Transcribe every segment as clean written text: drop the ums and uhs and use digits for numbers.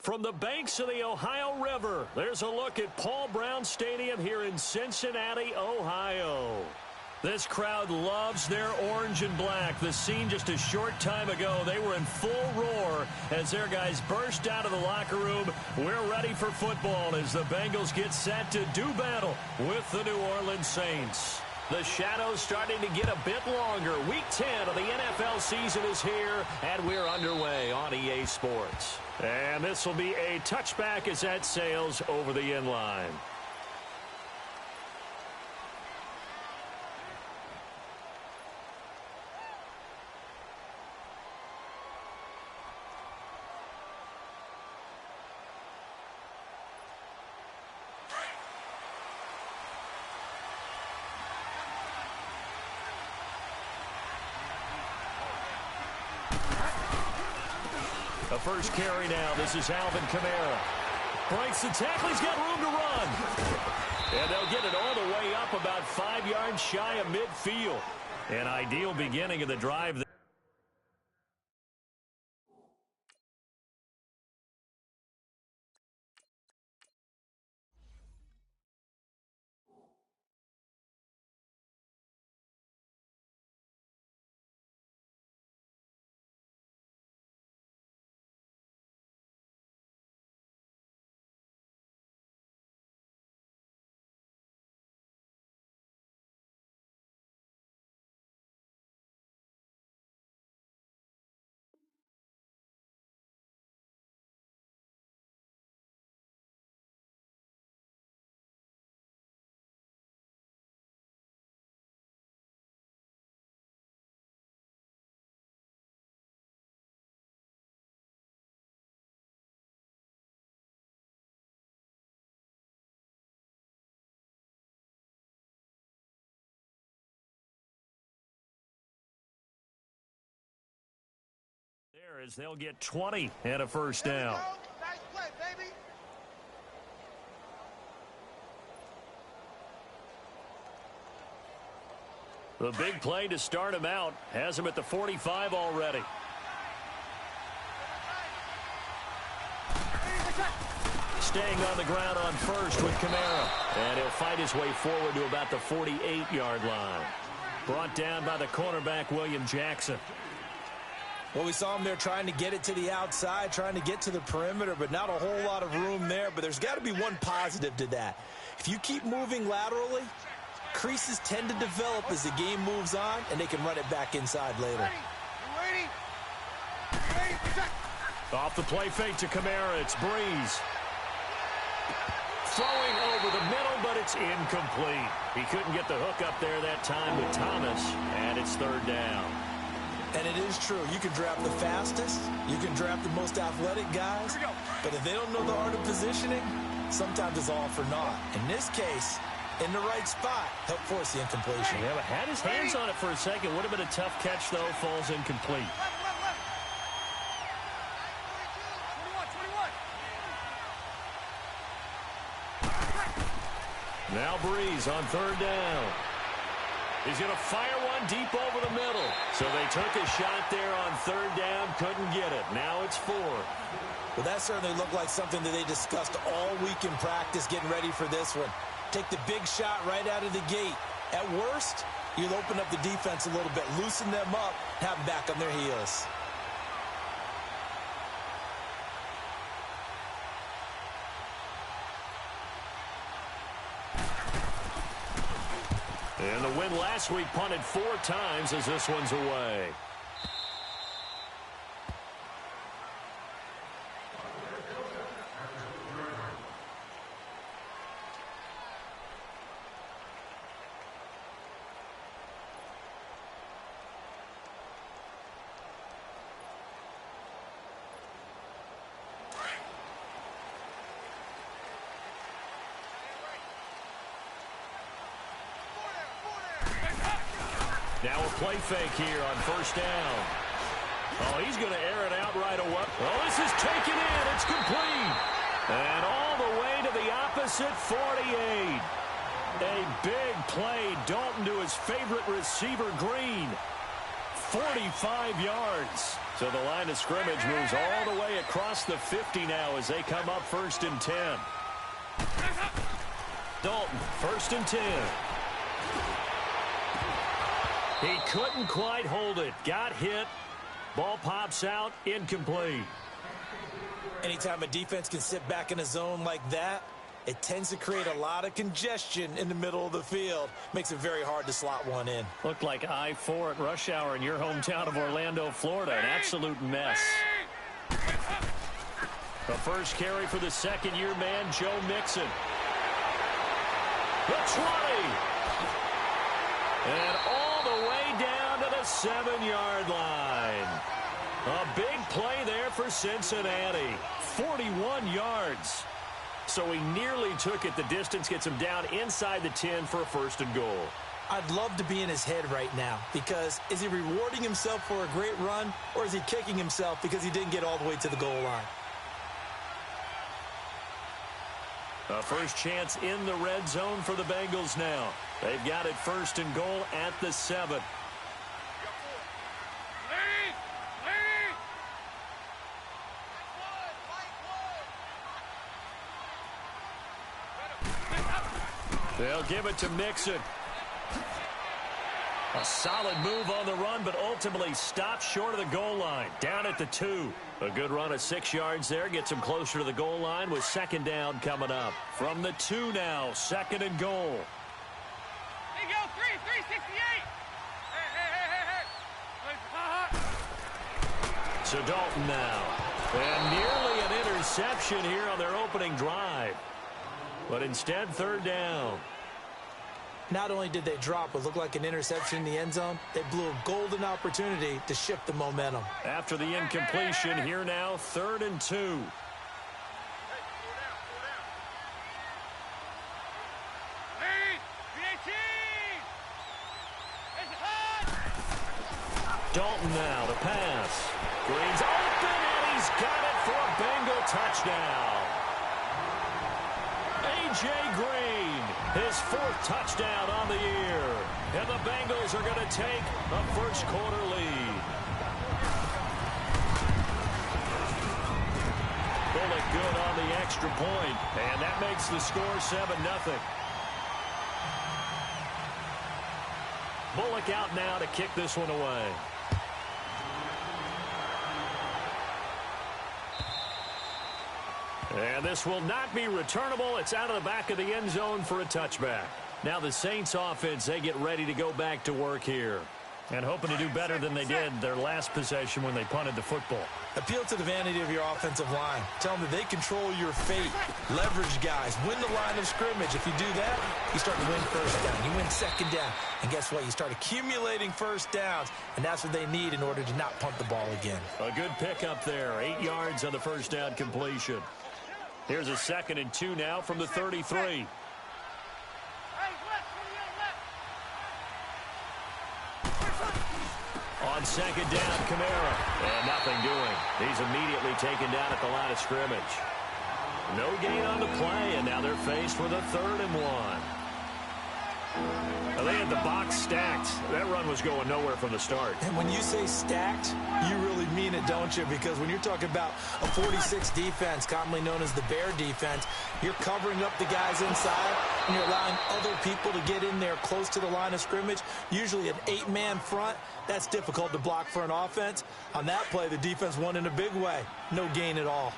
From the banks of the Ohio River, there's a look at Paul Brown Stadium here in Cincinnati, Ohio. This crowd loves their orange and black. The scene just a short time ago, they were in full roar as their guys burst out of the locker room. We're ready for football as the Bengals get set to do battle with the New Orleans Saints. The shadows starting to get a bit longer. Week 10 of the NFL season is here, and we're underway on EA Sports. And this will be a touchback as that sails over the end line. The first carry now. This is Alvin Kamara. Breaks the tackle. He's got room to run. And they'll get it all the way up about 5 yards shy of midfield. An ideal beginning of the drive. There is they'll get 20 and a first down. Nice play, baby. The big play to start him out has him at the 45 already. Staying on the ground on first with Kamara. And he'll fight his way forward to about the 48-yard line. Brought down by the cornerback, William Jackson. Well, we saw him there trying to get it to the outside, trying to get to the perimeter, but not a whole lot of room there. But there's got to be one positive to that. If you keep moving laterally, creases tend to develop as the game moves on, and they can run it back inside later. Ready? Off the play fake to Kamara, it's Breeze. Throwing over the middle, but it's incomplete. He couldn't get the hook up there that time with Thomas, and it's third down. And it is true. You can draft the fastest. You can draft the most athletic guys. But if they don't know the art of positioning, sometimes it's all for naught. In this case, in the right spot, help force the incompletion. Yeah, but had his hands on it for a second. Would have been a tough catch, though. Falls incomplete. Now Breeze on third down. He's going to fire one deep over the middle. So they took a shot there on third down, couldn't get it. Now it's 4. Well, that certainly looked like something that they discussed all week in practice, getting ready for this one. Take the big shot right out of the gate. At worst, you'll open up the defense a little bit, loosen them up, have them back on their heels. And the win last week punted 4 times as this one's away. Now a play fake here on first down. Oh, he's going to air it out right away. Oh, this is taken in. It's complete. And all the way to the opposite 48. A big play. Dalton to his favorite receiver, Green. 45 yards. So the line of scrimmage moves all the way across the 50 now as they come up 1st and 10. Dalton, 1st and 10. He couldn't quite hold it. Got hit. Ball pops out. Incomplete. Anytime a defense can sit back in a zone like that, it tends to create a lot of congestion in the middle of the field. Makes it very hard to slot one in. Looked like I-4 at rush hour in your hometown of Orlando, Florida. An absolute mess. The first carry for the second-year man, Joe Mixon. The 20. And all the way down to the 7-yard line. A big play there for Cincinnati. 41 yards. So he nearly took it the distance, gets him down inside the 10 for a 1st and goal. I'd love to be in his head right now because is he rewarding himself for a great run or is he kicking himself because he didn't get all the way to the goal line? A first chance in the red zone for the Bengals now. They've got it 1st and goal at the 7. They'll give it to Mixon. A solid move on the run, but ultimately stopped short of the goal line. Down at the 2. A good run of 6 yards there. Gets him closer to the goal line with 2nd down coming up. From the 2 now, 2nd and goal. There you go, 368. Hey. So Dalton now. And nearly an interception here on their opening drive. But instead, 3rd down. Not only did they drop what looked like an interception in the end zone, they blew a golden opportunity to shift the momentum. After the incompletion, here now, 3rd and 2. Dalton now to pass. Green's open, and he's got it for a Bengal touchdown. A.J. Green, his 4th touchdown on the year. And the Bengals are going to take a first-quarter lead. Bullock good on the extra point, and that makes the score 7-0. Bullock out now to kick this one away. And this will not be returnable. It's out of the back of the end zone for a touchback. Now the Saints offense, they get ready to go back to work here. And hoping to do better than they did their last possession when they punted the football. Appeal to the vanity of your offensive line. Tell them that they control your fate. Leverage guys. Win the line of scrimmage. If you do that, you start to win 1st down. You win 2nd down. And guess what? You start accumulating 1st downs. And that's what they need in order to not punt the ball again. A good pickup there. 8 yards on the 1st down completion. Here's a 2nd and 2 now from the 33. On 2nd down, Kamara. And nothing doing. He's immediately taken down at the line of scrimmage. No gain on the play, and now they're faced with a 3rd and 1. Now they had the box stacked. That run was going nowhere from the start. And when you say stacked, you really mean it, don't you? Because when you're talking about a 46 defense, commonly known as the Bear defense, you're covering up the guys inside, and you're allowing other people to get in there close to the line of scrimmage, usually an 8-man front. That's difficult to block for an offense. On that play, the defense won in a big way. No gain at all.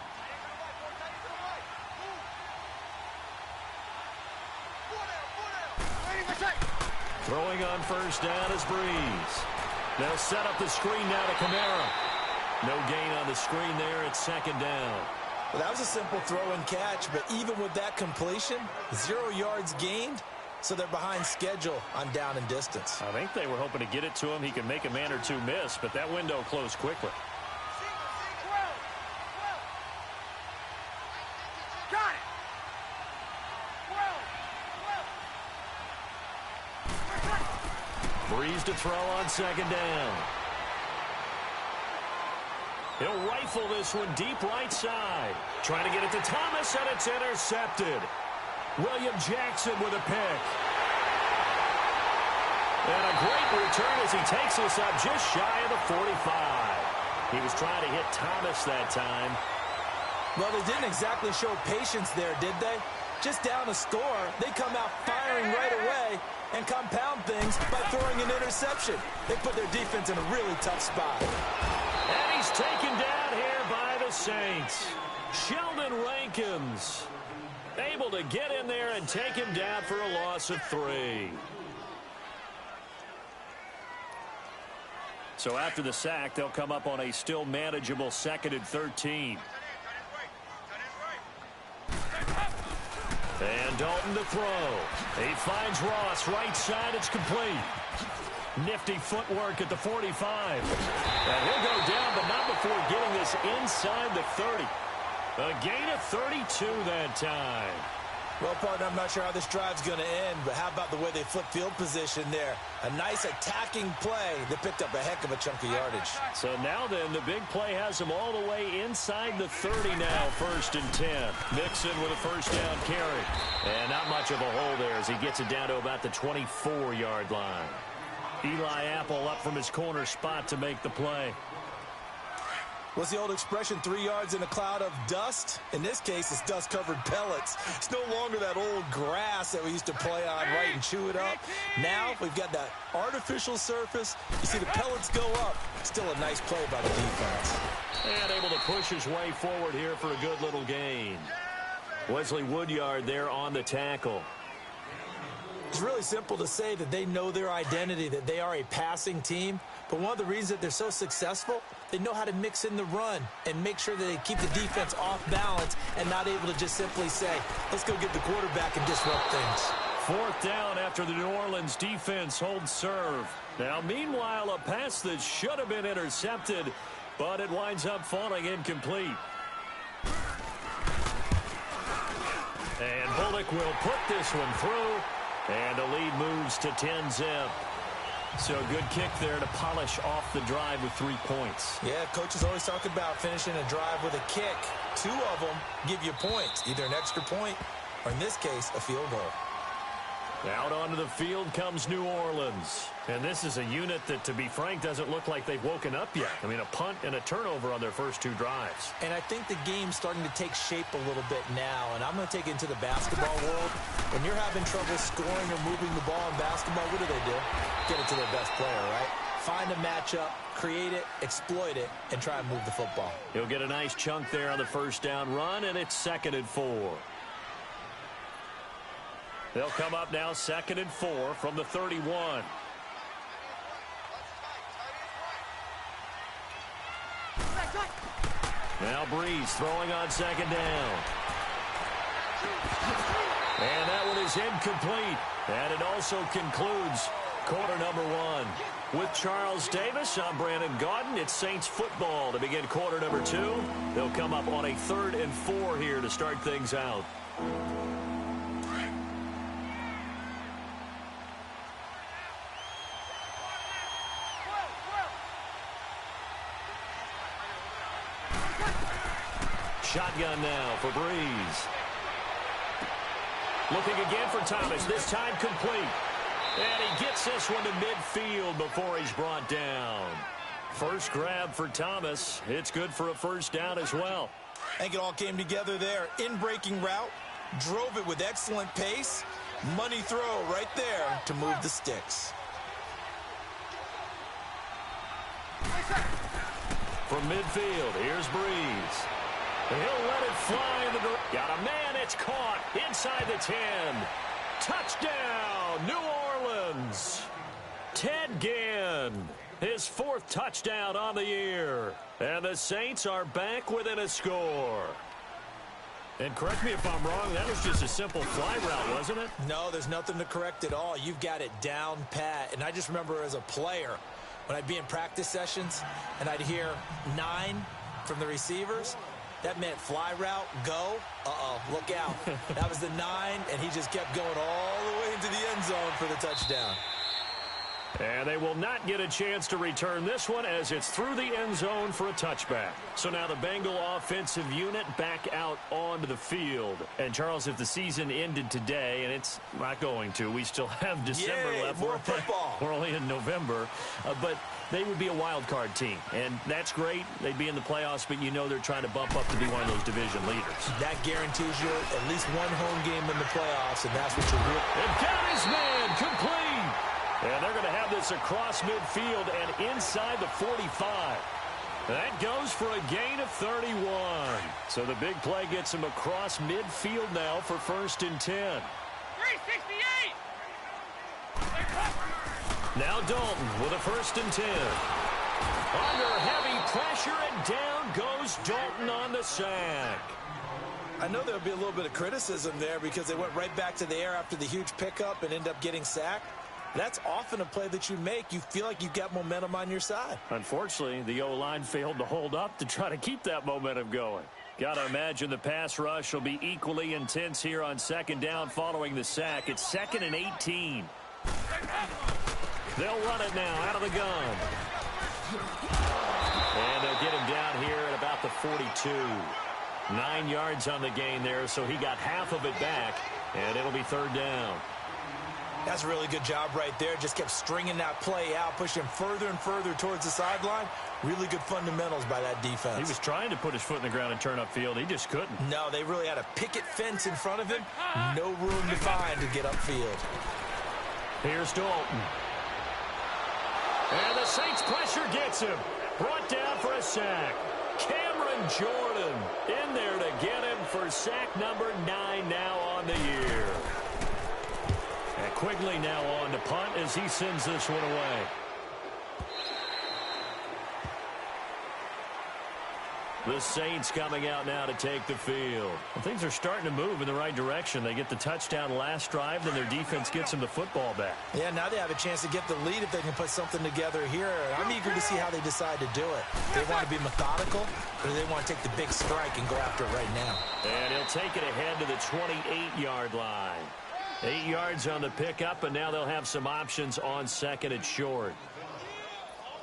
Throwing on 1st down is Breeze. They'll set up the screen now to Kamara. No gain on the screen there at 2nd down. Well, that was a simple throw and catch, but even with that completion, 0 yards gained, so they're behind schedule on down and distance. I think they were hoping to get it to him. He could make a man or two miss, but that window closed quickly. Got it. Breeze to throw on 2nd down. He'll rifle this one deep right side. Trying to get it to Thomas, and it's intercepted. William Jackson with a pick. And a great return as he takes us up just shy of the 45. He was trying to hit Thomas that time. Well, they didn't exactly show patience there, did they? Just down a score, they come out firing right away and compound things by throwing an interception. They put their defense in a really tough spot. And he's taken down here by the Saints. Sheldon Rankins able to get in there and take him down for a loss of 3. So after the sack, they'll come up on a still manageable 2nd and 13. And Dalton to throw. He finds Ross right side. It's complete. Nifty footwork at the 45. And he'll go down, but not before getting this inside the 30. A gain of 32 that time. Well, partner, I'm not sure how this drive's going to end, but how about the way they flip field position there? A nice attacking play that picked up a heck of a chunk of yardage. So now then, the big play has him all the way inside the 30 now, 1st and 10. Mixon with a first down carry. And not much of a hole there as he gets it down to about the 24-yard line. Eli Apple up from his corner spot to make the play. What's the old expression, 3 yards in a cloud of dust? In this case, it's dust-covered pellets. It's no longer that old grass that we used to play on, right, and chew it up. Now we've got that artificial surface. You see the pellets go up. Still a nice play by the defense. And able to push his way forward here for a good little gain. Wesley Woodyard there on the tackle. It's really simple to say that they know their identity, that they are a passing team. But one of the reasons that they're so successful, they know how to mix in the run and make sure that they keep the defense off balance and not able to just simply say, let's go get the quarterback and disrupt things. 4th down after the New Orleans defense holds serve. Now, meanwhile, a pass that should have been intercepted, but it winds up falling incomplete. And Bullock will put this one through. And the lead moves to 10-zip. So a good kick there to polish off the drive with 3 points. Yeah, coaches always talk about finishing a drive with a kick. 2 of them give you points, either an extra point or, in this case, a field goal. Out onto the field comes New Orleans. And this is a unit that, to be frank, doesn't look like they've woken up yet. I mean, a punt and a turnover on their first 2 drives. And I think the game's starting to take shape a little bit now. And I'm going to take it into the basketball world. When you're having trouble scoring or moving the ball in basketball, what do? Get it to their best player, right? Find a matchup, create it, exploit it, and try and move the football. He'll get a nice chunk there on the first down run, and it's 2nd and 4. They'll come up now 2nd and 4 from the 31. Now Breeze throwing on 2nd down. And that one is incomplete. And it also concludes quarter number 1. With Charles Davis, I'm Brandon Gaudin. It's Saints football to begin quarter number 2. They'll come up on a 3rd and 4 here to start things out. Shotgun now for Breeze. Looking again for Thomas, this time complete. And he gets this one to midfield before he's brought down. First grab for Thomas. It's good for a first down as well. I think it all came together there. In-breaking route, drove it with excellent pace. Money throw right there to move the sticks. From midfield, here's Breeze. He'll let it fly in the direction. Got a man, it's caught inside the 10. Touchdown, New Orleans. Ted Ginn, his 4th touchdown on the year. And the Saints are back within a score. And correct me if I'm wrong, that was just a simple fly route, wasn't it? No, there's nothing to correct at all. You've got it down pat. And I just remember as a player, when I'd be in practice sessions and I'd hear 9 from the receivers, that meant fly route, go. Look out. That was the 9, and he just kept going all the way into the end zone for the touchdown. And they will not get a chance to return this one as it's through the end zone for a touchback. So now the Bengal offensive unit back out onto the field. And, Charles, if the season ended today, and it's not going to, we still have December left. More football. We're only in November. But they would be a wild card team. And that's great. They'd be in the playoffs, but you know they're trying to bump up to be one of those division leaders. That guarantees you at least one home game in the playoffs, and that's what you're doing. And got his man complete. And they're going to have this across midfield and inside the 45. That goes for a gain of 31. So the big play gets him across midfield now for 1st and 10. 368. Now Dalton with a 1st and 10. Under heavy pressure, and down goes Dalton on the sack. I know there'll be a little bit of criticism there because they went right back to the air after the huge pickup and end up getting sacked. That's often a play that you make. You feel like you've got momentum on your side. Unfortunately, the O-line failed to hold up to try to keep that momentum going. Got to imagine the pass rush will be equally intense here on 2nd down following the sack. It's 2nd and 18. They'll run it now out of the gun. And they'll get him down here at about the 42. 9 yards on the gain there, so he got half of it back, and it'll be 3rd down. That's a really good job right there. Just kept stringing that play out, pushing him further and further towards the sideline. Really good fundamentals by that defense. He was trying to put his foot in the ground and turn upfield. He just couldn't. No, they really had a picket fence in front of him. No room to find to get upfield. Here's Dalton. And the Saints pressure gets him. Brought down for a sack. Cameron Jordan in there to get him for sack number 9 now on the year. And Quigley now on to punt as he sends this one away. The Saints coming out now to take the field. Well, things are starting to move in the right direction. They get the touchdown last drive, then their defense gets them the football back. Yeah, now they have a chance to get the lead if they can put something together here. I'm eager to see how they decide to do it. They want to be methodical, or do they want to take the big strike and go after it right now? And he'll take it ahead to the 28-yard line. 8 yards on the pickup, and now they'll have some options on 2nd and short.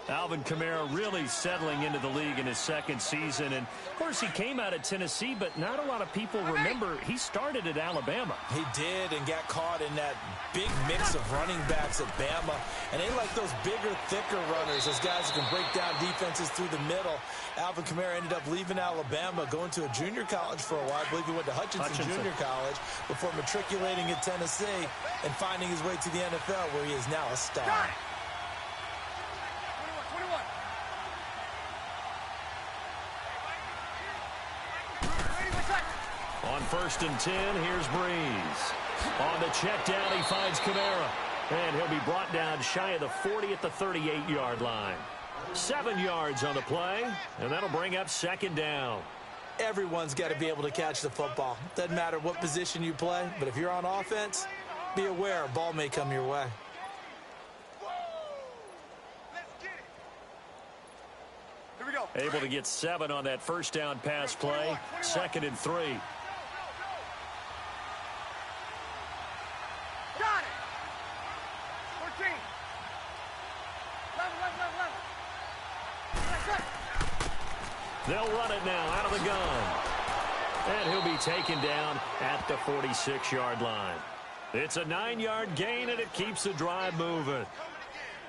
Alvin Kamara really settling into the league in his 2nd season. And, of course, he came out of Tennessee, but not a lot of people remember he started at Alabama. He did and got caught in that big mix of running backs at Bama. And they like those bigger, thicker runners, those guys who can break down defenses through the middle. Alvin Kamara ended up leaving Alabama, going to a junior college for a while. I believe he went to Hutchinson Junior College before matriculating at Tennessee and finding his way to the NFL, where he is now a star. On 1st and 10, here's Breeze. On the check down, he finds Kamara. And he'll be brought down shy of the 40 at the 38-yard line. 7 yards on the play, and that'll bring up 2nd down. Everyone's got to be able to catch the football. Doesn't matter what position you play, but if you're on offense, be aware a ball may come your way. Here we go. Able to get 7 on that 1st down pass play. 2nd and 3. Got it. 14. 11. They'll run it now out of the gun. And he'll be taken down at the 46-yard line. It's a 9-yard gain, and it keeps the drive moving.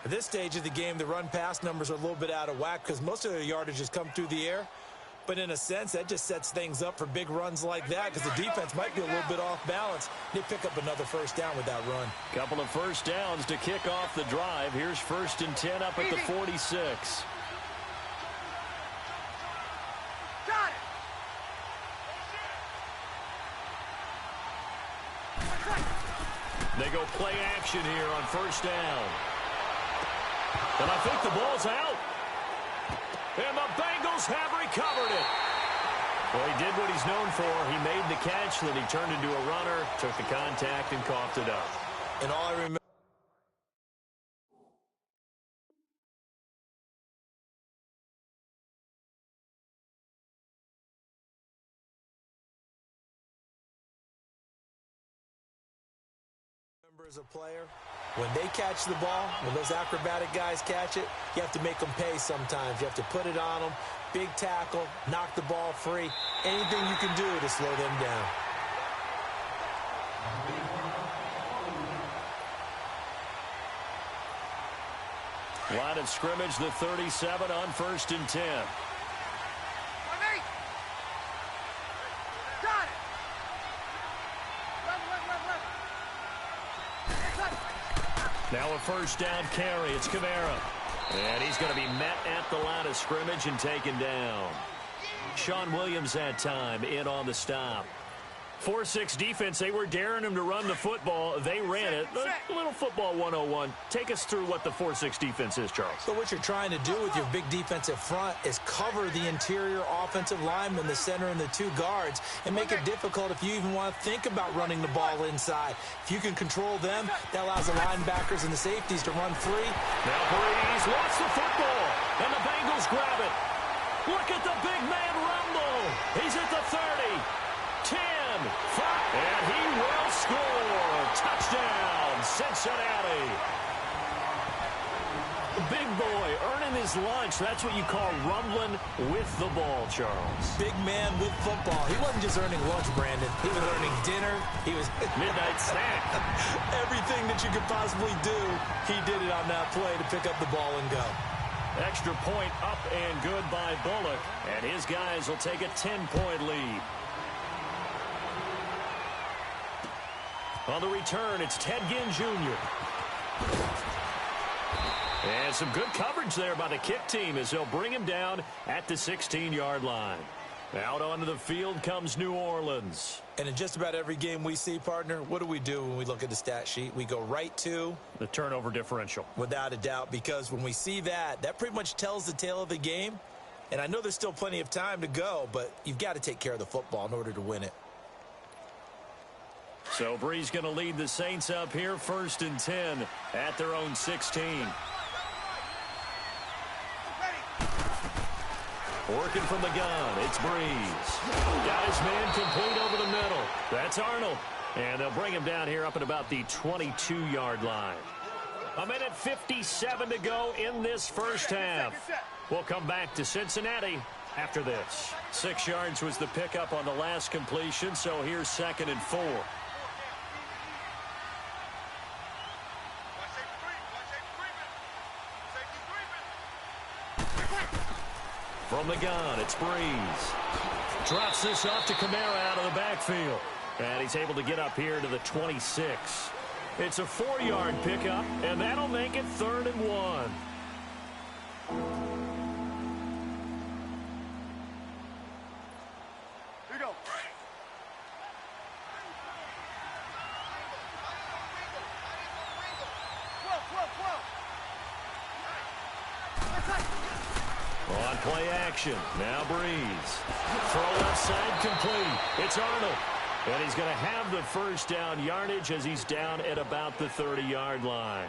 At this stage of the game, the run-pass numbers are a little bit out of whack because most of their yardage has come through the air. But in a sense, that just sets things up for big runs like that because the defense might be a little bit off balance. They pick up another 1st down with that run. Couple of 1st downs to kick off the drive. Here's 1st and 10 up at the 46. Got it. They go play action here on 1st down. And I think the ball's out. And the Bengals have recovered it. Well, he did what he's known for. He made the catch, then he turned into a runner, took the contact, and coughed it up. And all I remember Remember, as a player, when they catch the ball, when those acrobatic guys catch it, you have to make them pay sometimes. You have to put it on them, big tackle, knock the ball free, anything you can do to slow them down. Line of scrimmage, the 37 on 1st and 10. Got it. Now a first down carry. It's Kamara. And he's going to be met at the line of scrimmage and taken down. Sean Williams that time in on the stop. 4-6 defense, they were daring him to run the football. They ran it. A little football 101. Take us through what the 4-6 defense is, Charles. So what you're trying to do with your big defensive front is cover the interior offensive lineman, the center, and the two guards, and make it difficult if you even want to think about running the ball inside. If you can control them, that allows the linebackers and the safeties to run free. Now Breeze lost the football, and the Bengals grab it. Look at the big man rumble. He's at the 30. 10, 5, and he will score. Touchdown, Cincinnati. The big boy earning his lunch. That's what you call rumbling with the ball, Charles. Big man with football. He wasn't just earning lunch, Brandon. He was earning dinner. He was midnight snack. Everything that you could possibly do, he did it on that play to pick up the ball and go. Extra point up and good by Bullock, and his guys will take a 10-point lead. On the return, it's Ted Ginn Jr. And some good coverage there by the kick team as they'll bring him down at the 16-yard line. Out onto the field comes New Orleans. And in just about every game we see, partner, what do we do when we look at the stat sheet? We go right to the turnover differential. Without a doubt, because when we see that, that pretty much tells the tale of the game. And I know there's still plenty of time to go, but you've got to take care of the football in order to win it. So Breeze going to lead the Saints up here, 1st and 10 at their own 16. Working from the gun, it's Breeze. Got his man complete over the middle. That's Arnold. And they'll bring him down here up at about the 22-yard line. 1:57 to go in this first half. We'll come back to Cincinnati after this. 6 yards was the pickup on the last completion, so here's 2nd and 4. From the gun, it's Breeze. Drops this off to Kamara out of the backfield. And he's able to get up here to the 26. It's a 4-yard pickup, and that'll make it 3rd and 1. Here we go. On play action, now Breeze. Throw left side complete. It's Arnold. And he's going to have the first down yardage as he's down at about the 30-yard line.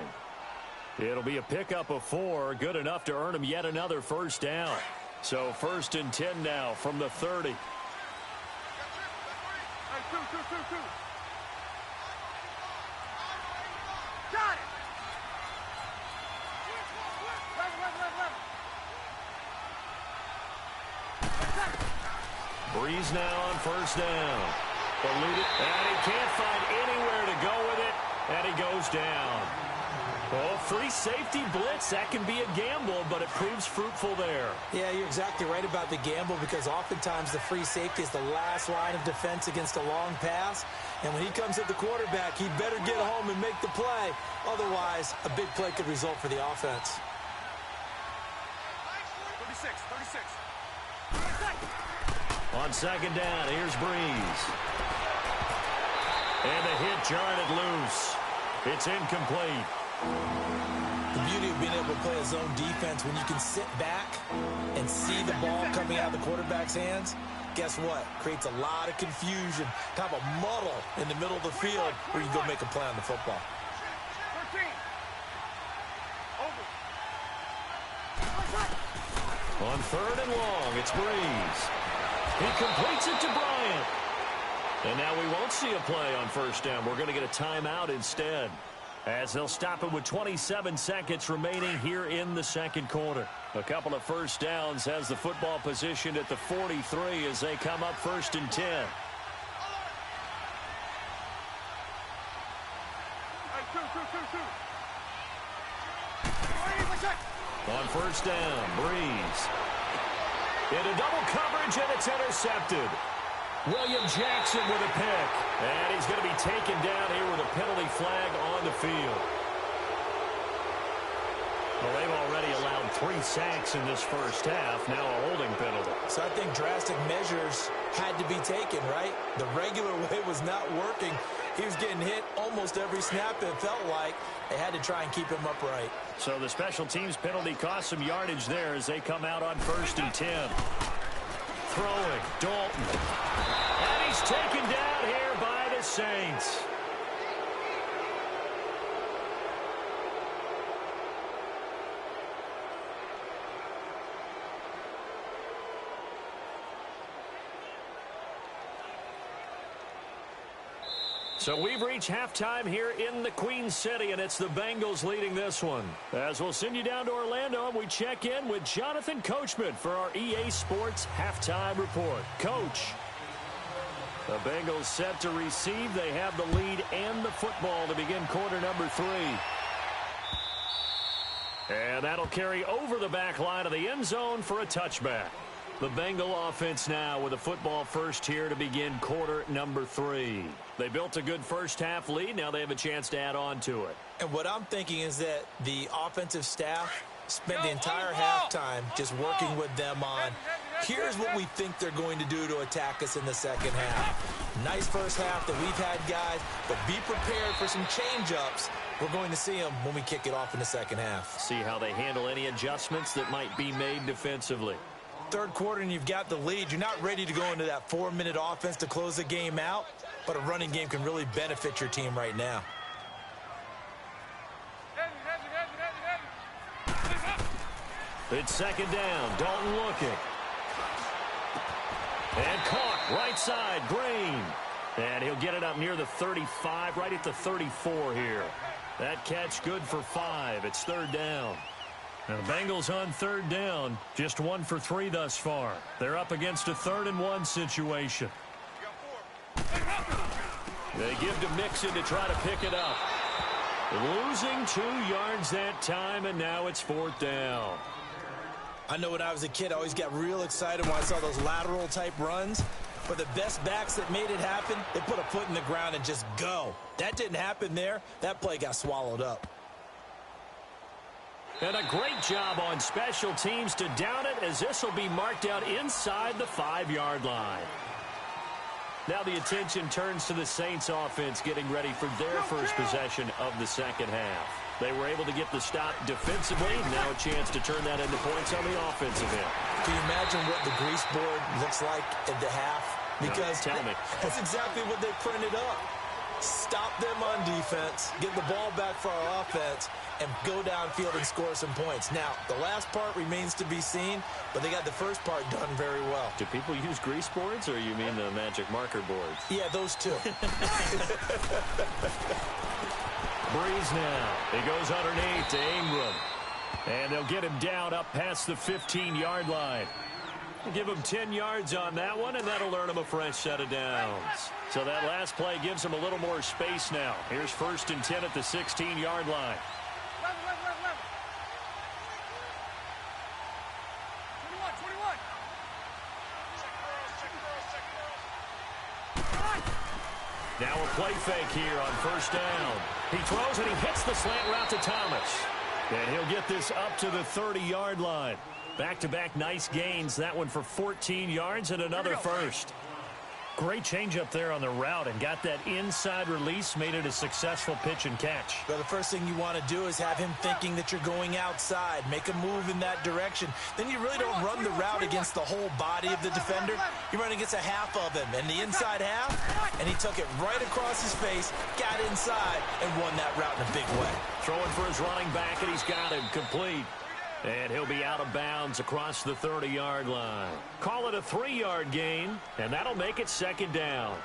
It'll be a pickup of 4, good enough to earn him yet another first down. So 1st and 10 now from the 30. Got it. Breeze now on first down. Eluded, and he can't find anywhere to go with it, and he goes down. Oh, free safety blitz, that can be a gamble, but it proves fruitful there. Yeah, you're exactly right about the gamble, because oftentimes the free safety is the last line of defense against a long pass, and when he comes at the quarterback, he better get home and make the play. Otherwise, a big play could result for the offense. 36. On 2nd down, here's Breeze. And the hit jarred it loose. It's incomplete. The beauty of being able to play a zone defense, when you can sit back and see the ball coming out of the quarterback's hands, guess what? Creates a lot of confusion, kind of a muddle in the middle of the field where you go make a play on the football. 13. Over. On 3rd and long, it's Breeze. He completes it to Bryant. And now we won't see a play on first down. We're going to get a timeout instead, as they'll stop it with 27 seconds remaining here in the second quarter. A couple of first downs has the football positioned at the 43 as they come up 1st and 10. On first down, Breeze. Into double coverage, and it's intercepted. William Jackson with a pick. And he's going to be taken down here with a penalty flag on the field. Well, they've already allowed 3 sacks in this first half. Now a holding penalty. So I think drastic measures had to be taken, right? The regular way was not working. He was getting hit almost every snap, it felt like. They had to try and keep him upright. So the special teams penalty cost some yardage there as they come out on 1st and 10. Throwing, Dalton. And he's taken down here by the Saints. So we've reached halftime here in the Queen City, and it's the Bengals leading this one. As we'll send you down to Orlando, and we check in with Jonathan Coachman for our EA Sports Halftime Report. Coach, the Bengals set to receive. They have the lead and the football to begin quarter number 3. And that'll carry over the back line of the end zone for a touchback. The Bengal offense now with a football first here to begin quarter number 3. They built a good first half lead. Now they have a chance to add on to it. And what I'm thinking is that the offensive staff spent the entire halftime just working with them on, here's what we think they're going to do to attack us in the second half. Nice first half that we've had, guys, but be prepared for some change-ups. We're going to see them when we kick it off in the second half. See how they handle any adjustments that might be made defensively. Third quarter and you've got the lead. You're not ready to go into that 4-minute offense to close the game out, but a running game can really benefit your team right now. It's second down. Dalton looking. And caught right side. Green. And he'll get it up near the 35, right at the 34 here. That catch good for 5. It's third down. Now, the Bengals on third down, just 1 for 3 thus far. They're up against a 3rd and 1 situation. They give to Mixon to try to pick it up. Losing 2 yards that time, and now it's 4th down. I know when I was a kid, I always got real excited when I saw those lateral-type runs. But the best backs that made it happen, they put a foot in the ground and just go. That didn't happen there. That play got swallowed up. And a great job on special teams to down it, as this will be marked out inside the 5-yard line. Now the attention turns to the Saints offense getting ready for their first possession of the second half. They were able to get the stop defensively. Now a chance to turn that into points on the offensive end. Can you imagine what the grease board looks like at the half? Because tell me. That's exactly what they printed up. Stop them on defense, get the ball back for our offense, and go downfield and score some points. Now, the last part remains to be seen, but they got the first part done very well. Do people use grease boards, or you mean the magic marker boards? Yeah, those two. Breeze now. He goes underneath to Ingram. And they'll get him down up past the 15-yard line. Give him 10 yards on that one, and that'll earn him a fresh set of downs. So that last play gives him a little more space now. Here's 1st and 10 at the 16-yard line. Now a play fake here on first down. He throws and he hits the slant route to Thomas. And he'll get this up to the 30-yard line. Back-to-back nice gains. That one for 14 yards and another first. Great change up there on the route and got that inside release, made it a successful pitch and catch. Well, the first thing you want to do is have him thinking that you're going outside, make a move in that direction. Then you really don't run the route against the whole body of the defender. You run against a half of him, and the inside half, and he took it right across his face, got inside, and won that route in a big way. Throwing for his running back, and he's got him complete. And he'll be out of bounds across the 30-yard line. Call it a 3-yard gain, and that'll make it second down.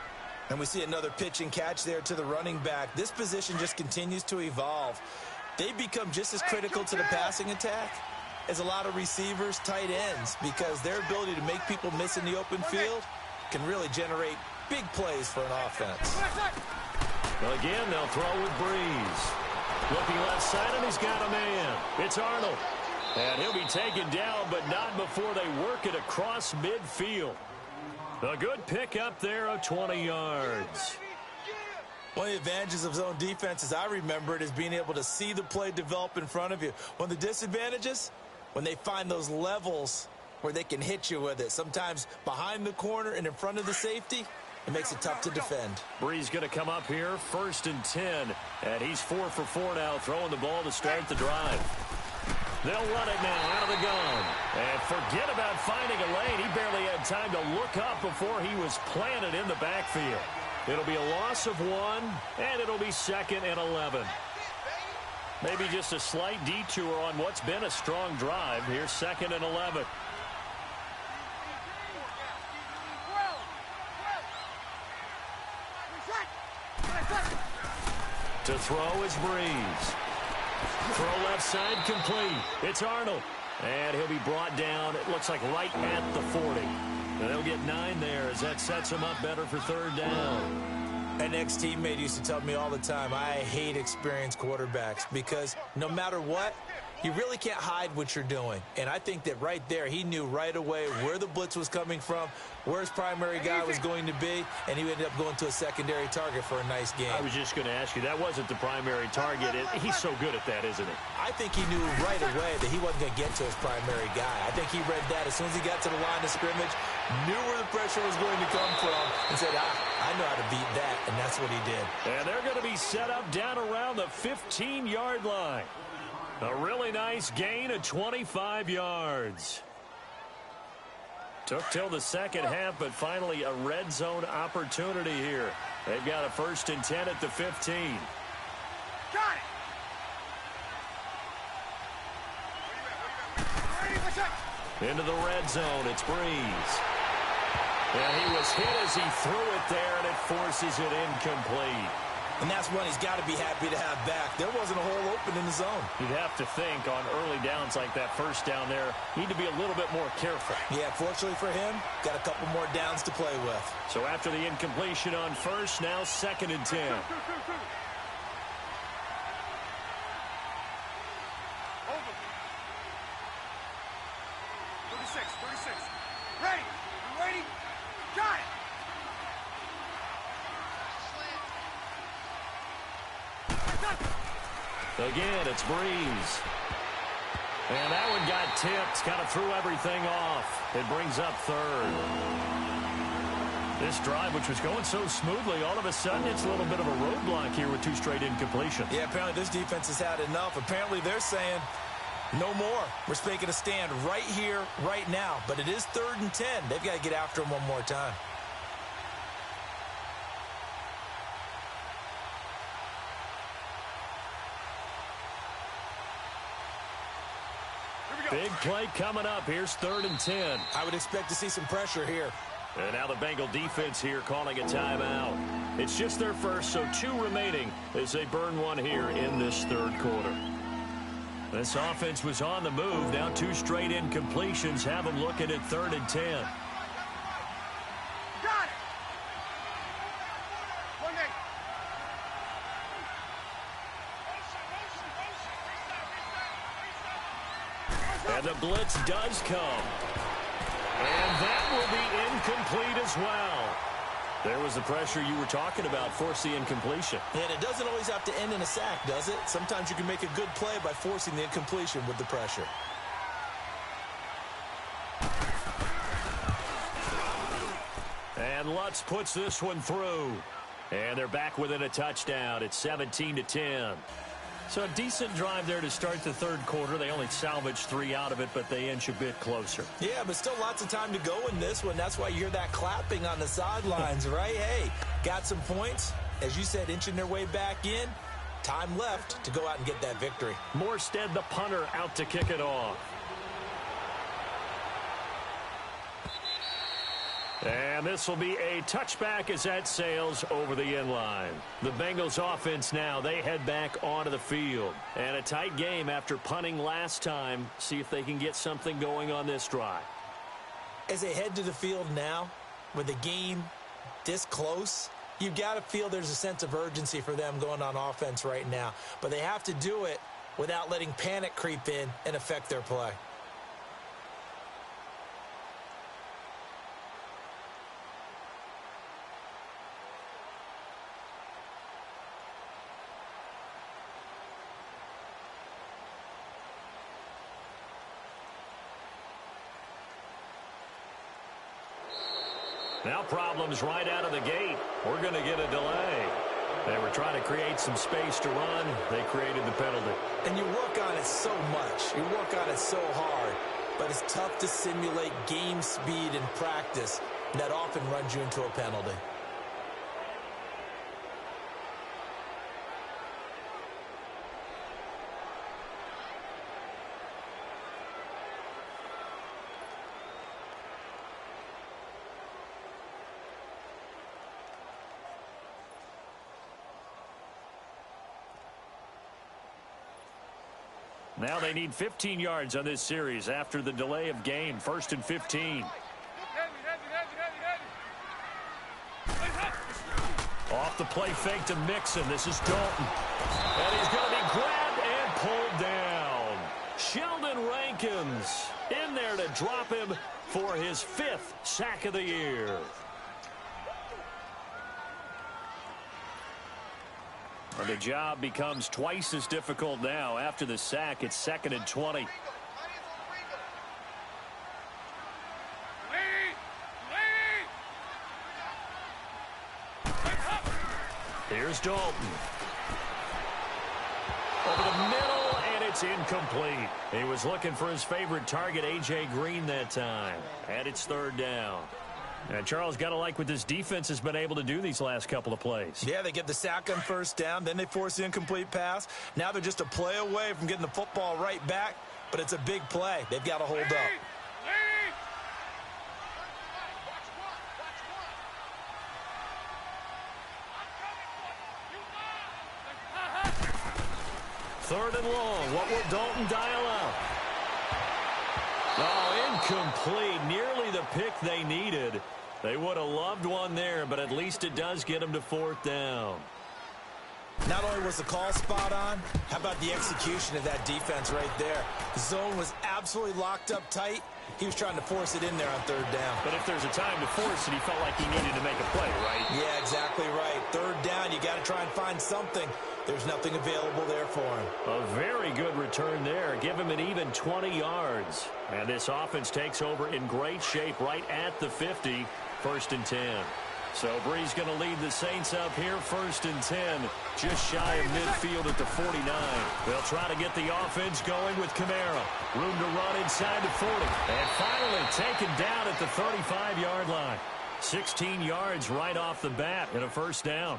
And we see another pitch and catch there to the running back. This position just continues to evolve. They become just as critical to the passing attack as a lot of receivers, tight ends, because their ability to make people miss in the open field can really generate big plays for an offense. Well, again, they'll throw with Breeze. Looking left side, and he's got a man. It's Arnold. And he'll be taken down, but not before they work it across midfield. A good pickup there of 20 yards. One of the advantages of zone defense, as I remember it, is being able to see the play develop in front of you. One of the disadvantages, when they find those levels where they can hit you with it. Sometimes behind the corner and in front of the safety, it makes it tough to defend. Breeze going to come up here, 1st and 10. And he's 4 for 4 now, throwing the ball to start the drive. They'll run it now out of the gun. And forget about finding a lane. He barely had time to look up before he was planted in the backfield. It'll be a loss of 1, and it'll be 2nd and 11. Maybe just a slight detour on what's been a strong drive. Here's 2nd and 11. To throw is Breeze. Throw left side complete. It's Arnold. And he'll be brought down, it looks like right at the 40. And they'll get 9 there as that sets him up better for 3rd down. An ex-teammate used to tell me all the time, I hate experienced quarterbacks because no matter what, you really can't hide what you're doing. And I think that right there, he knew right away where the blitz was coming from, where his primary guy was going to be, and he ended up going to a secondary target for a nice game. I was just going to ask you, that wasn't the primary target. He's so good at that, isn't he? I think he knew right away that he wasn't going to get to his primary guy. I think he read that as soon as he got to the line of scrimmage, knew where the pressure was going to come from, and said, I know how to beat that, and that's what he did. And they're going to be set up down around the 15-yard line. A really nice gain of 25 yards. Took till the second half, but finally a red zone opportunity here. They've got a 1st and 10 at the 15. Got it! Into the red zone, it's Breeze. And he was hit as he threw it there, and it forces it incomplete. And that's one he's got to be happy to have back. There wasn't a hole open in the zone. You'd have to think on early downs like that, 1st down there, need to be a little bit more careful. Yeah, fortunately for him, got a couple more downs to play with. So after the incompletion on 1st, now 2nd and 10. Over. 36. Ready. You ready? Got it. Again, it's Breeze. And that one got tipped, kind of threw everything off. It brings up 3rd. This drive, which was going so smoothly, all of a sudden it's a little bit of a roadblock here with 2 straight incompletions. Yeah, apparently this defense has had enough. Apparently they're saying, no more. We're making a stand right here, right now. But it is 3rd and 10. They've got to get after him one more time. Big play coming up. Here's 3rd and 10. I would expect to see some pressure here. And now the Bengal defense here calling a timeout. It's just their first, so 2 remaining as they burn one here in this 3rd quarter. This offense was on the move. Now 2 straight incompletions have them looking at 3rd and 10. Got it. 1-8. And the blitz does come. And that will be incomplete as well. There was the pressure you were talking about, force the incompletion. And it doesn't always have to end in a sack, does it? Sometimes you can make a good play by forcing the incompletion with the pressure. And Lutz puts this one through. And they're back within a touchdown. It's 17-10. So a decent drive there to start the 3rd quarter. They only salvaged 3 out of it, but they inch a bit closer. Yeah, but still lots of time to go in this one. That's why you hear that clapping on the sidelines, right? Hey, got some points. As you said, inching their way back in. Time left to go out and get that victory. Morstead, the punter, out to kick it off. And this will be a touchback as that sails over the end line. The Bengals offense now, they head back onto the field. And a tight game after punting last time. See if they can get something going on this drive. As they head to the field now, with the game this close, you've got to feel there's a sense of urgency for them going on offense right now. But they have to do it without letting panic creep in and affect their play. Now problems right out of the gate. We're going to get a delay. They were trying to create some space to run. They created the penalty. And you work on it so much. You work on it so hard. But it's tough to simulate game speed in practice. That often runs you into a penalty. Now they need 15 yards on this series after the delay of game. 1st and 15. Off the play fake to Mixon. This is Dalton. And he's going to be grabbed and pulled down. Sheldon Rankins in there to drop him for his 5th sack of the year. And the job becomes twice as difficult now. After the sack, it's 2nd and 20. Here's Dalton. Over the middle, and it's incomplete. He was looking for his favorite target, A.J. Green, that time. And it's 3rd down. And Charles, got to like what this defense has been able to do these last couple of plays. Yeah, they get the sack on 1st down, then they force the incomplete pass. Now they're just a play away from getting the football right back, but it's a big play. They've got to hold up. 3rd and long. What will Dalton dial out? Oh, incomplete. Nearly the pick they needed. They would have loved one there, but at least it does get them to 4th down. Not only was the call spot on, how about the execution of that defense right there? The zone was absolutely locked up tight. He was trying to force it in there on 3rd down. But if there's a time to force it, he felt like he needed to make a play, right? Yeah, exactly right. 3rd down, you got to try and find something. There's nothing available there for him. A very good return there. Give him an even 20 yards. And this offense takes over in great shape right at the 50, 1st and 10. So Bree's going to lead the Saints up here, 1st and 10, just shy of midfield at the 49. They'll try to get the offense going with Kamara. Room to run inside the 40. And finally taken down at the 35-yard line. 16 yards right off the bat and a 1st down.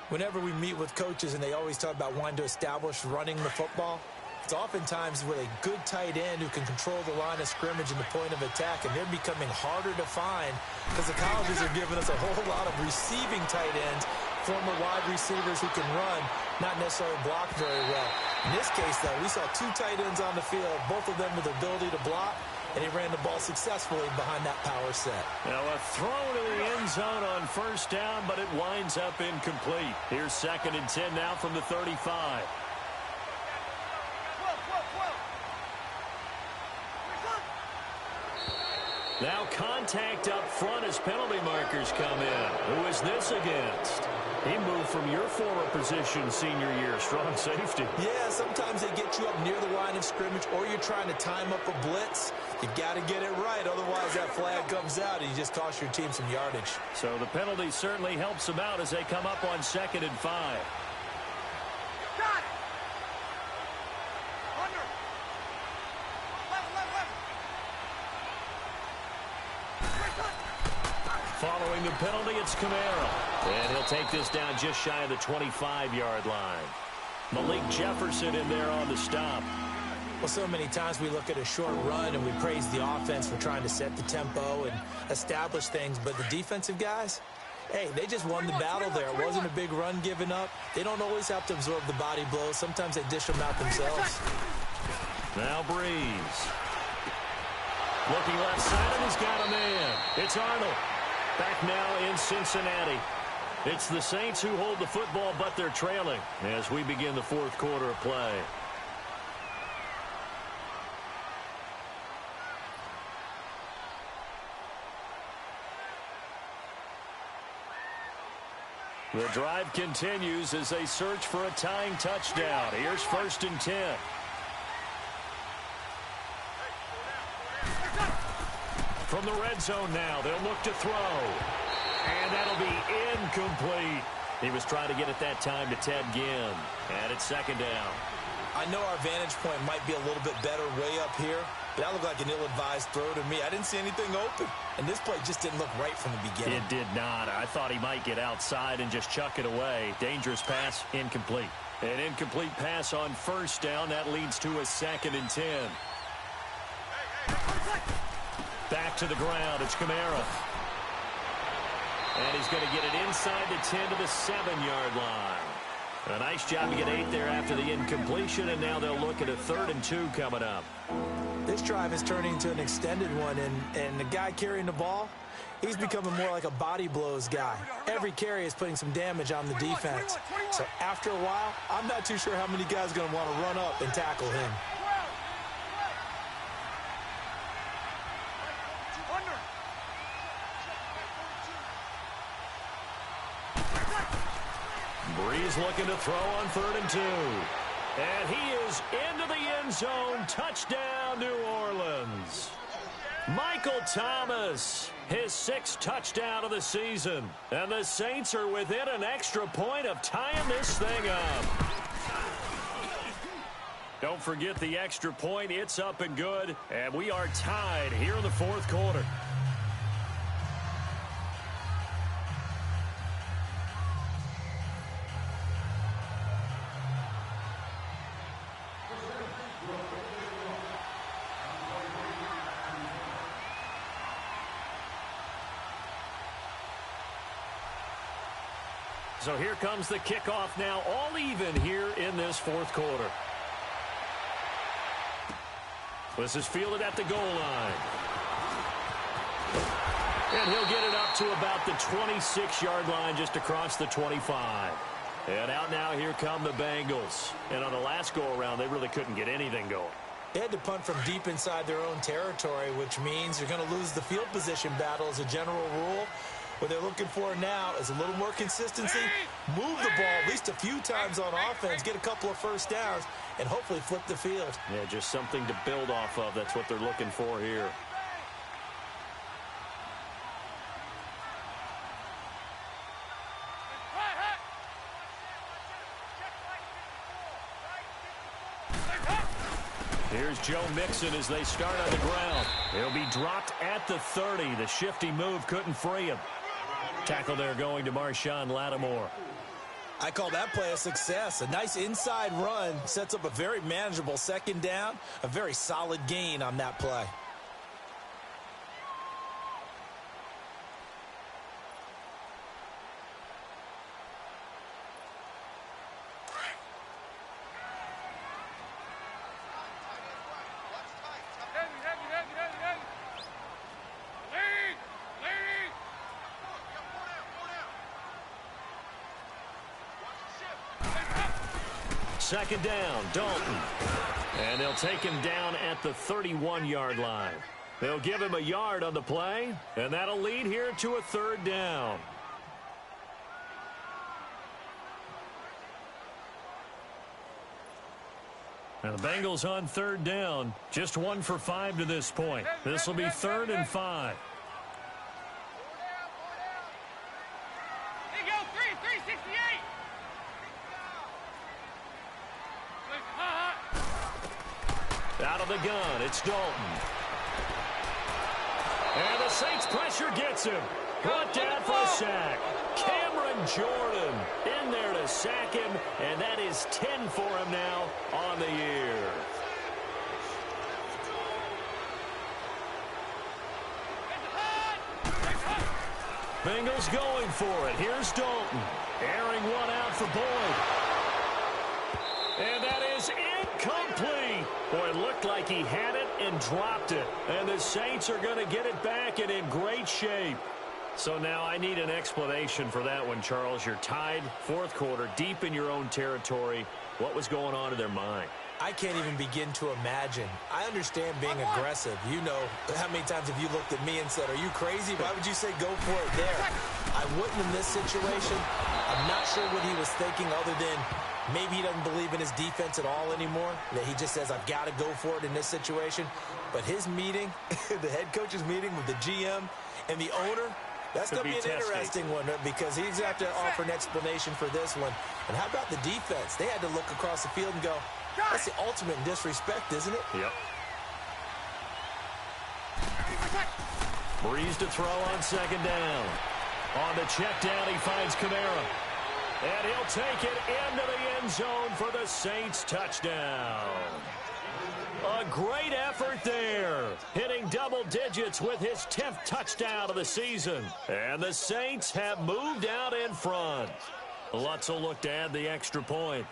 Whenever we meet with coaches and they always talk about wanting to establish running the football, it's oftentimes with a good tight end who can control the line of scrimmage and the point of attack, and they're becoming harder to find because the colleges are giving us a whole lot of receiving tight ends, former wide receivers who can run, not necessarily block very well. In this case, though, we saw 2 tight ends on the field, both of them with the ability to block, and he ran the ball successfully behind that power set. Now a throw to the end zone on 1st down, but it winds up incomplete. Here's 2nd and 10 now from the 35. Now contact up front as penalty markers come in. Who is this against? He moved from your former position senior year, strong safety. Yeah, sometimes they get you up near the line of scrimmage, or you're trying to time up a blitz. You've got to get it right, otherwise that flag comes out and you just cost your team some yardage. So the penalty certainly helps them out as they come up on 2nd and 5. Got it! Under! Left! Following the penalty, it's Kamara. And he'll take this down just shy of the 25-yard line. Malik Jefferson in there on the stop. Well, so many times we look at a short run and we praise the offense for trying to set the tempo and establish things, but the defensive guys, hey, they just won the battle there. It wasn't a big run given up. They don't always have to absorb the body blows. Sometimes they dish them out themselves. Now Breeze. Looking left side, and he's got a man. It's Arnold. Back now in Cincinnati. It's the Saints who hold the football, but they're trailing as we begin the fourth quarter of play. The drive continues as they search for a tying touchdown. Here's 1st and 10. From the red zone now, they'll look to throw. And that'll be incomplete. He was trying to get it that time to Ted Ginn. And it's 2nd down. I know our vantage point might be a little bit better way up here, but that looked like an ill-advised throw to me. I didn't see anything open, and this play just didn't look right from the beginning. It did not. I thought he might get outside and just chuck it away. Dangerous pass, incomplete. An incomplete pass on 1st down. That leads to a 2nd and 10. Back to the ground. It's Kamara. And he's going to get it inside the 10 to the 7-yard line. A nice job to get 8 there after the incompletion, and now they'll look at a 3rd and 2 coming up. This drive is turning into an extended one, and the guy carrying the ball, he's becoming more like a body blows guy. Every carry is putting some damage on the defense. So after a while, I'm not too sure how many guys are going to want to run up and tackle him. Breeze looking to throw on 3rd and 2. And he is into the end zone. Touchdown, New Orleans. Michael Thomas, his 6th touchdown of the season. And the Saints are within an extra point of tying this thing up. Don't forget the extra point. It's up and good. And we are tied here in the fourth quarter. So here comes the kickoff now, all even here in this fourth quarter. This is fielded at the goal line. And he'll get it up to about the 26-yard line, just across the 25. And out now, here come the Bengals. And on the last go-around, they really couldn't get anything going. They had to punt from deep inside their own territory, which means you're going to lose the field position battle as a general rule. What they're looking for now is a little more consistency, move the ball at least a few times on offense, get a couple of 1st downs, and hopefully flip the field. Yeah, just something to build off of. That's what they're looking for here. Here's Joe Mixon as they start on the ground. He'll be dropped at the 30. The shifty move couldn't free him. Tackle there going to Marshawn Lattimore. I call that play a success. A nice inside run sets up a very manageable 2nd down. A very solid gain on that play. Second down, Dalton. And they'll take him down at the 31-yard line. They'll give him a yard on the play, and that'll lead here to a 3rd down. Now the Bengals on 3rd down. Just 1 for 5 to this point. This will be 3rd and 5. Out of the gun, it's Dalton. And the Saints pressure gets him. Brought down for a sack. Cameron Jordan in there to sack him, and that is 10 for him now on the year. Bengals going for it. Here's Dalton. Airing one out for Boyd. And that is incomplete. Boy, it looked like he had it and dropped it. And the Saints are going to get it back and in great shape. So now I need an explanation for that one, Charles. You're tied, fourth quarter, deep in your own territory. What was going on in their mind? I can't even begin to imagine. I understand being aggressive. You know, how many times have you looked at me and said, are you crazy? Why would you say go for it there? I wouldn't in this situation. I'm not sure what he was thinking other than maybe he doesn't believe in his defense at all anymore. That he just says, I've got to go for it in this situation. But his meeting, the head coach's meeting with the GM and the owner, that's going to be an interesting one because he's going to have to offer an explanation for this one. And how about the defense? They had to look across the field and go, that's the ultimate disrespect, isn't it? Yep. Breeze to throw on second down. On the check down, he finds Kamara. And he'll take it into the end zone for the Saints touchdown. A great effort there. Hitting double digits with his 10th touchdown of the season. And the Saints have moved out in front. Lutz will look to add the extra point.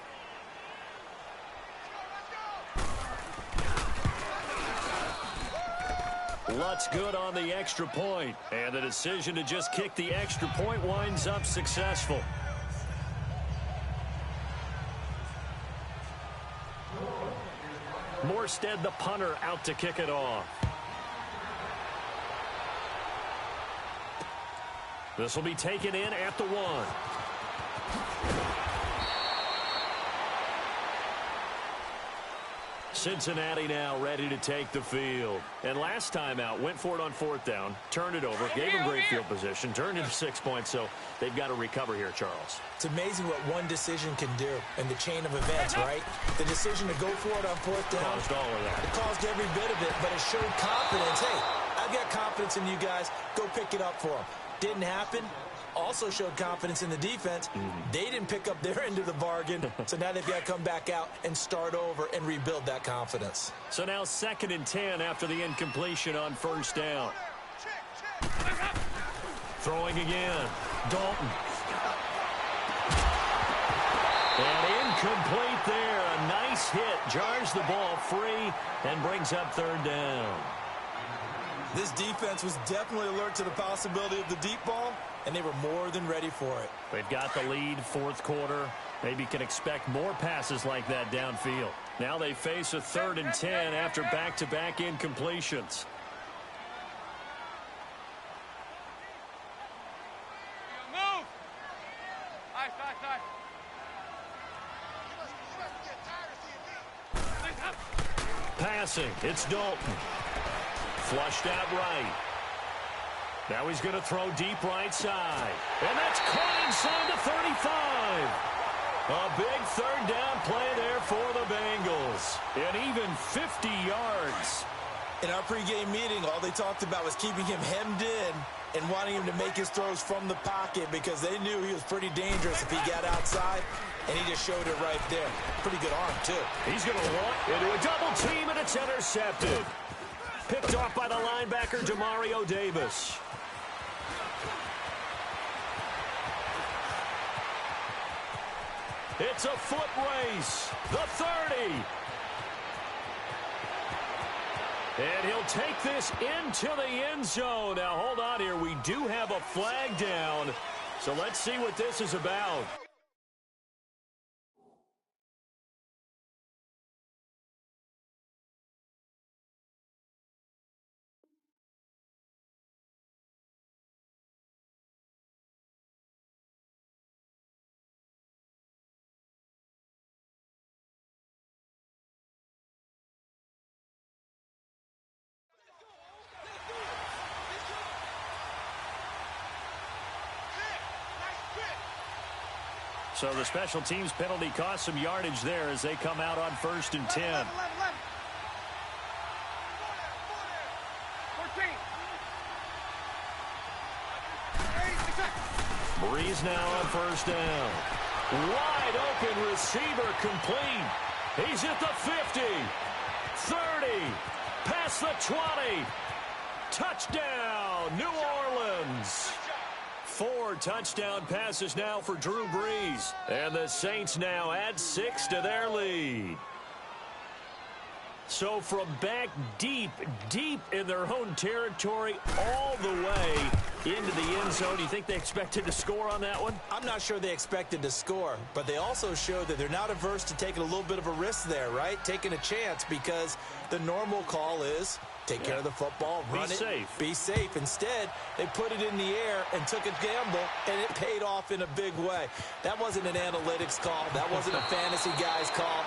Lutz good on the extra point. And the decision to just kick the extra point winds up successful. Morstead, the punter, out to kick it off. This will be taken in at the 1. Cincinnati now ready to take the field. And last time out, went for it on fourth down, turned it over, gave him great field position, turned into 6 points, so they've got to recover here, Charles. It's amazing what one decision can do in the chain of events, right? The decision to go for it on fourth down. Caused all of that. It caused every bit of it, but it showed confidence. Hey, I've got confidence in you guys. Go pick it up for them. Didn't happen. Also showed confidence in the defense. They didn't pick up their end of the bargain, so now they've got to come back out and start over and rebuild that confidence. So now 2nd and 10 after the incompletion on first down. Throwing again. Dalton. And incomplete there. A nice hit. Jars the ball free and brings up third down. This defense was definitely alert to the possibility of the deep ball, and they were more than ready for it. They've got the lead, fourth quarter. Maybe can expect more passes like that downfield. Now they face a 3rd and 10 after back-to-back incompletions. Move! Passing, it's Dalton. Flushed out right. Now he's going to throw deep right side. And that's caught inside the 35. A big third down play there for the Bengals. And even 50 yards. In our pregame meeting, all they talked about was keeping him hemmed in and wanting him to make his throws from the pocket because they knew he was pretty dangerous if he got outside, and he just showed it right there. Pretty good arm, too. He's going to walk into a double team, and it's intercepted. Picked off by the linebacker, Demario Davis. It's a foot race. The 30. And he'll take this into the end zone. Now, hold on here. We do have a flag down. So let's see what this is about. So the special teams penalty cost some yardage there as they come out on 1st and 10. Breeze now on first down. Wide open receiver complete. He's at the 50, 30, past the 20. Touchdown, New Orleans. 4 touchdown passes now for Drew Brees. And the Saints now add 6 to their lead. So from back deep, deep in their own territory, all the way into the end zone, you think they expected to score on that one? I'm not sure they expected to score, but they also showed that they're not averse to taking a little bit of a risk there, right? Taking a chance, because the normal call is take care of the football, run it, be safe. Instead, they put it in the air and took a gamble, and it paid off in a big way. That wasn't an analytics call. That wasn't a fantasy guy's call.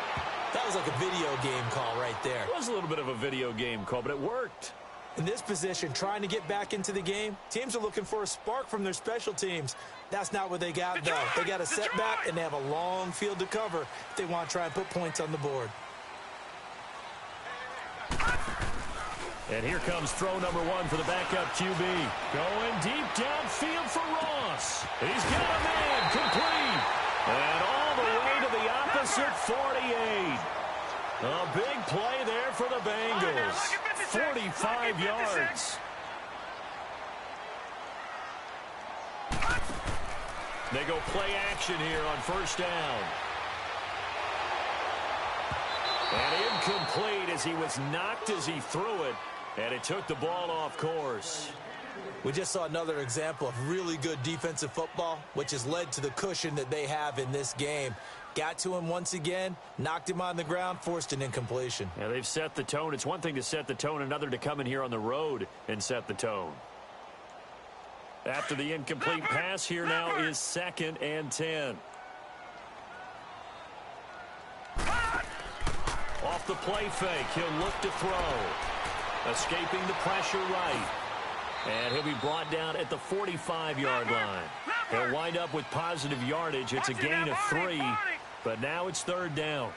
That was like a video game call right there. It was a little bit of a video game call, but it worked. In this position, trying to get back into the game, teams are looking for a spark from their special teams. That's not what they got, though. They got a setback, and they have a long field to cover if they want to try and put points on the board. And here comes throw number 1 for the backup QB. Going deep downfield for Ross. He's got a man complete. And all the way to the opposite 48. A big play there for the Bengals. 45 yards. They go play action here on first down. And incomplete as he was knocked as he threw it. And it took the ball off course. We just saw another example of really good defensive football, which has led to the cushion that they have in this game. Got to him once again, knocked him on the ground, forced an incompletion. Yeah, they've set the tone. It's one thing to set the tone, another to come in here on the road and set the tone. After the incomplete pass, here now is 2nd and 10. Off the play fake, he'll look to throw. Escaping the pressure right. And he'll be brought down at the 45-yard line. He'll wind up with positive yardage. It's a gain of 3, but now it's 3rd down.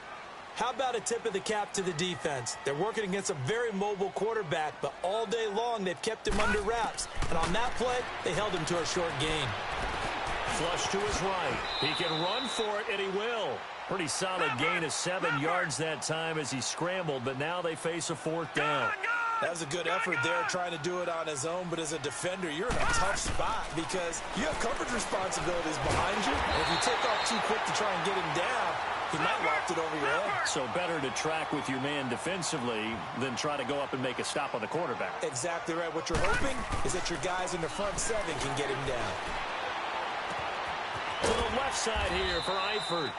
How about a tip of the cap to the defense? They're working against a very mobile quarterback, but all day long they've kept him under wraps. And on that play, they held him to a short gain. Flush to his right. He can run for it, and he will. Pretty solid gain of 7 yards that time as he scrambled, but now they face a 4th down. That was a good effort there, trying to do it on his own, but as a defender, you're in a tough spot because you have coverage responsibilities behind you, and if you take off too quick to try and get him down, he might loft it over your head. So better to track with your man defensively than try to go up and make a stop on the quarterback. Exactly right. What you're hoping is that your guys in the front 7 can get him down. To the left side here for Eifert.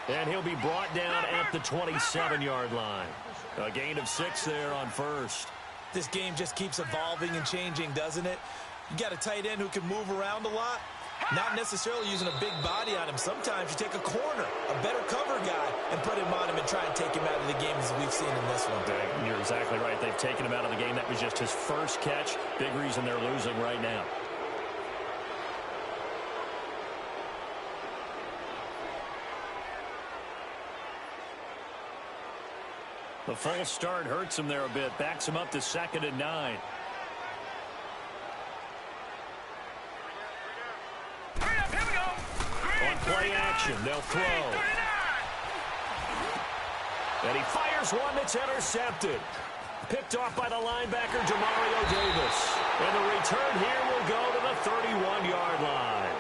And he'll be brought down at the 27-yard line. A gain of 6 there on first. This game just keeps evolving and changing, doesn't it? You got a tight end who can move around a lot, not necessarily using a big body on him. Sometimes you take a corner, a better cover guy, and put him on him and try and take him out of the game as we've seen in this one. You're exactly right. They've taken him out of the game. That was just his first catch. Big reason they're losing right now. The false start hurts him there a bit. Backs him up to 2nd and 9. On play action, they'll throw. And he fires one that's intercepted. Picked off by the linebacker, Demario Davis. And the return here will go to the 31-yard line.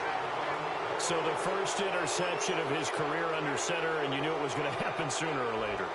So the first interception of his career under center, and you knew it was going to happen sooner or later.